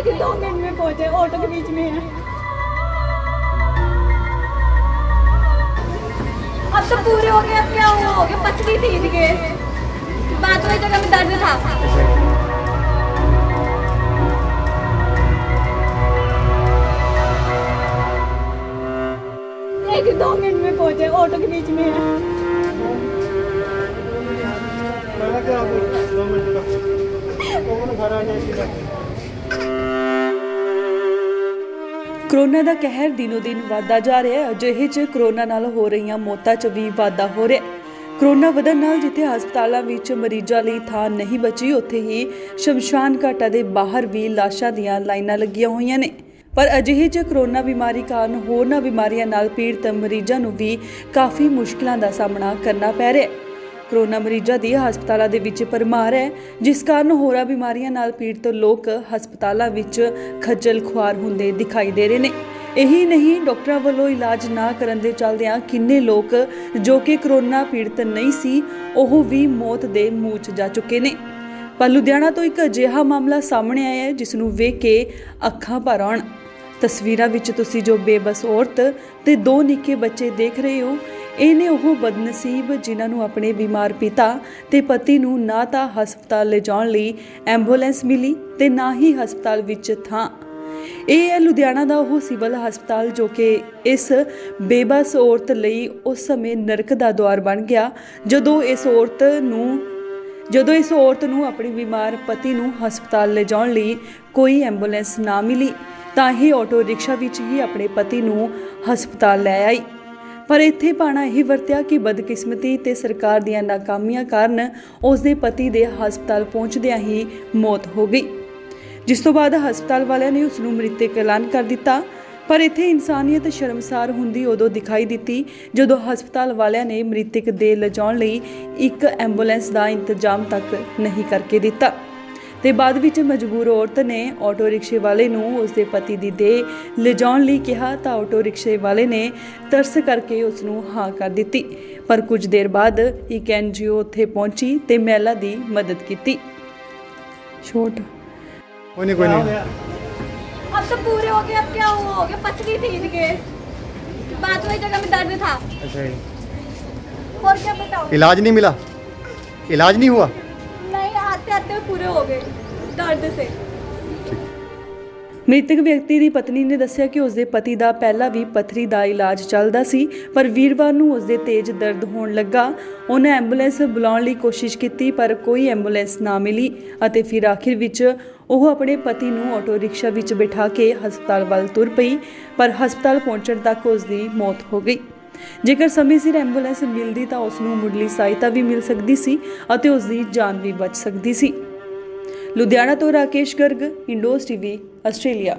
एक 2 मिनट में पहुंचे, ऑटो के बीच में है। अब तो पूरे हो गए, अब क्या हुआ हो गया, पथरी थी इनके, बात वाली जगह में दर्द था। एक 2 मिनट में पहुंचे, ऑटो के बीच में है। ਕਰੋਨਾ ਦਾ ਕਹਿਰ ਦਿਨੋ ਦਿਨ ਵਧਦਾ ਜਾ ਰਿਹਾ ਹੈ। ਅਜਿਹੇ 'ਚ ਕਰੋਨਾ ਨਾਲ ਹੋ ਰਹੀਆਂ ਮੌਤਾਂ 'ਚ ਵੀ ਵਾਧਾ ਹੋ ਰਿਹਾ ਹੈ। ਕਰੋਨਾ ਵਧਣ ਨਾਲ ਜਿੱਥੇ ਹਸਪਤਾਲਾਂ ਵਿੱਚ ਮਰੀਜ਼ਾਂ ਲਈ ਥਾਂ ਨਹੀਂ ਬਚੀ, ਉੱਥੇ ਹੀ ਸ਼ਮਸ਼ਾਨ ਘਾਟਾਂ ਦੇ ਬਾਹਰ ਵੀ ਲਾਸ਼ਾਂ ਦੀਆਂ ਲਾਈਨਾਂ ਲੱਗੀਆਂ ਹੋਈਆਂ ਨੇ। ਪਰ ਅਜਿਹੇ 'ਚ ਕਰੋਨਾ ਬਿਮਾਰੀ ਕਾਰਨ ਹੋਰਨਾਂ ਬਿਮਾਰੀਆਂ ਨਾਲ ਪੀੜਤ ਮਰੀਜ਼ਾਂ ਨੂੰ ਵੀ ਕਾਫੀ ਮੁਸ਼ਕਿਲਾਂ ਦਾ ਸਾਹਮਣਾ ਕਰਨਾ ਪੈ ਰਿਹਾ ਹੈ। ਕਰੋਨਾ ਮਰੀਜ਼ਾਂ ਦੀ ਹਸਪਤਾਲਾਂ ਦੇ ਵਿੱਚ ਭਰਮਾਰ ਹੈ, ਜਿਸ ਕਾਰਨ ਹੋਰਾਂ ਬਿਮਾਰੀਆਂ ਨਾਲ ਪੀੜਤ ਲੋਕ ਹਸਪਤਾਲਾਂ ਵਿੱਚ ਖੱਜਲ ਖੁਆਰ ਹੁੰਦੇ ਦਿਖਾਈ ਦੇ ਰਹੇ ਨੇ। ਇਹੀ ਨਹੀਂ, ਡਾਕਟਰਾਂ ਵੱਲੋਂ ਇਲਾਜ ਨਾ ਕਰਨ ਦੇ ਚੱਲਦਿਆਂ ਕਿੰਨੇ ਲੋਕ ਜੋ ਕਿ ਕਰੋਨਾ ਪੀੜਤ ਨਹੀਂ ਸੀ, ਉਹ ਵੀ ਮੌਤ ਦੇ ਮੂੰਹ 'ਚ ਜਾ ਚੁੱਕੇ ਨੇ। ਪਰ ਲੁਧਿਆਣਾ ਤੋਂ ਇੱਕ ਅਜਿਹਾ ਮਾਮਲਾ ਸਾਹਮਣੇ ਆਇਆ ਹੈ ਜਿਸ ਨੂੰ ਵੇਖ ਕੇ ਅੱਖਾਂ ਭਰ ਆਉਣ। ਤਸਵੀਰਾਂ ਵਿੱਚ ਤੁਸੀਂ ਜੋ ਬੇਬਸ ਔਰਤ ਤੇ 2 ਨਿੱਕੇ ਬੱਚੇ ਦੇਖ ਰਹੇ ਹੋ, ਇਹ ਨੇ ਉਹ ਬਦਨਸੀਬ ਜਿਨ੍ਹਾਂ ਨੂੰ ਆਪਣੇ ਬਿਮਾਰ ਪਿਤਾ ਤੇ ਪਤੀ ਨੂੰ ਨਾ ਤਾਂ ਹਸਪਤਾਲ ਲਿਜਾਉਣ ਲਈ ਐਂਬੂਲੈਂਸ ਮਿਲੀ ਤੇ ਨਾ ਹੀ ਹਸਪਤਾਲ ਵਿੱਚ ਥਾਂ। ਇਹ ਹੈ ਲੁਧਿਆਣਾ ਦਾ ਉਹ ਸਿਵਲ ਹਸਪਤਾਲ ਜੋ ਕਿ ਇਸ ਬੇਬਸ ਔਰਤ ਲਈ ਉਸ ਸਮੇਂ ਨਰਕ ਦਾ ਦੁਆਰ ਬਣ ਗਿਆ ਜਦੋਂ ਇਸ ਔਰਤ ਨੂੰ ਆਪਣੇ ਬਿਮਾਰ ਪਤੀ ਨੂੰ ਹਸਪਤਾਲ ਲਿਜਾਉਣ ਲਈ ਕੋਈ ਐਂਬੂਲੈਂਸ ਨਾ ਮਿਲੀ ਤਾਂ ਇਹ ਆਟੋ ਰਿਕਸ਼ਾ ਵਿੱਚ ਹੀ ਆਪਣੇ ਪਤੀ ਨੂੰ ਹਸਪਤਾਲ ਲੈ ਆਈ। ਪਰ ਇੱਥੇ ਪਾਣਾ ਇਹ ਵਰਤਿਆ ਕਿ ਬਦਕਿਸਮਤੀ ਤੇ ਸਰਕਾਰ ਦੀਆਂ ਨਾਕਾਮੀਆਂ ਕਾਰਨ ਉਸ ਦੇ ਪਤੀ ਦੇ ਹਸਪਤਾਲ ਪਹੁੰਚਦਿਆਂ ਹੀ ਮੌਤ ਹੋ ਗਈ, ਜਿਸ ਤੋਂ ਬਾਅਦ ਹਸਪਤਾਲ ਵਾਲਿਆਂ ਨੇ ਉਸ ਨੂੰ ਮ੍ਰਿਤਕ ਐਲਾਨ ਕਰ ਦਿੱਤਾ। ਪਰ ਇੱਥੇ ਇਨਸਾਨੀਅਤ ਸ਼ਰਮਸਾਰ ਹੁੰਦੀ ਉਦੋਂ ਦਿਖਾਈ ਦਿੱਤੀ ਜਦੋਂ ਹਸਪਤਾਲ ਵਾਲਿਆਂ ਨੇ ਮ੍ਰਿਤਕ ਦੇ ਲਿਜਾਉਣ ਲਈ ਇੱਕ ਐਂਬੂਲੈਂਸ ਦਾ ਇੰਤਜ਼ਾਮ ਤੱਕ ਨਹੀਂ ਕਰਕੇ ਦਿੱਤਾ ਤੇ ਬਾਅਦ ਵਿੱਚ ਮਜਬੂਰ ਔਰਤ ਨੇ ਆਟੋ ਰਿਕਸ਼ੇ ਵਾਲੇ ਨੂੰ ਉਸਦੇ ਪਤੀ ਦੀ ਦੇਹ ਲਿਜਾਉਣ ਲਈ ਕਿਹਾ ਤਾਂ ਆਟੋ ਰਿਕਸ਼ੇ ਵਾਲੇ ਨੇ ਤਰਸ ਕਰਕੇ ਉਸ ਨੂੰ ਹਾਂ ਕਰ ਦਿੱਤੀ। ਪਰ ਕੁਝ ਦੇਰ ਬਾਅਦ ਇੱਕ NGO ਉੱਥੇ ਪਹੁੰਚੀ ਤੇ ਮਹਿਲਾ ਦੀ ਮਦਦ ਕੀਤੀ। ਛੋਟ कोई नहीं अब तो पूरे हो गए, अब क्या हुआ हो गया, पथरी थी इनके, बात वाली जगह में दर्द था। अच्छा जी। और क्या बताओ, इलाज नहीं मिला, इलाज नहीं हुआ। नहीं, आते आते पूरे हो गए दर्द से। ਮ੍ਰਿਤਕ ਵਿਅਕਤੀ ਦੀ ਪਤਨੀ ਨੇ ਦੱਸਿਆ ਕਿ ਉਸਦੇ ਪਤੀ ਦਾ ਪਹਿਲਾਂ ਵੀ ਪਥਰੀ ਦਾ ਇਲਾਜ ਚੱਲਦਾ ਸੀ, ਪਰ ਵੀਰਵਾਰ ਨੂੰ ਉਸਦੇ ਤੇਜ਼ ਦਰਦ ਹੋਣ ਲੱਗਾ। ਉਹਨੇ ਐਂਬੂਲੈਂਸ ਬੁਲਾਉਣ ਲਈ ਕੋਸ਼ਿਸ਼ ਕੀਤੀ ਪਰ ਕੋਈ ਐਂਬੂਲੈਂਸ ਨਾ ਮਿਲੀ ਅਤੇ ਫਿਰ ਆਖਿਰ ਵਿੱਚ ਉਹ ਆਪਣੇ ਪਤੀ ਨੂੰ ਆਟੋ ਰਿਕਸ਼ਾ ਵਿੱਚ ਬਿਠਾ ਕੇ ਹਸਪਤਾਲ ਵੱਲ ਤੁਰ ਪਈ, ਪਰ ਹਸਪਤਾਲ ਪਹੁੰਚਣ ਤੱਕ ਉਸਦੀ ਮੌਤ ਹੋ ਗਈ। ਜੇਕਰ ਸਮੇਂ ਸਿਰ ਐਂਬੂਲੈਂਸ ਮਿਲਦੀ ਤਾਂ ਉਸ ਨੂੰ ਮੁੱਢਲੀ ਸਹਾਇਤਾ ਵੀ ਮਿਲ ਸਕਦੀ ਸੀ ਅਤੇ ਉਸਦੀ ਜਾਨ ਵੀ ਬਚ ਸਕਦੀ ਸੀ। ਲੁਧਿਆਣਾ ਤੋਂ ਰਾਕੇਸ਼ ਗਰਗ, ਇੰਡੋਜ਼ TV, ਆਸਟ੍ਰੇਲੀਆ।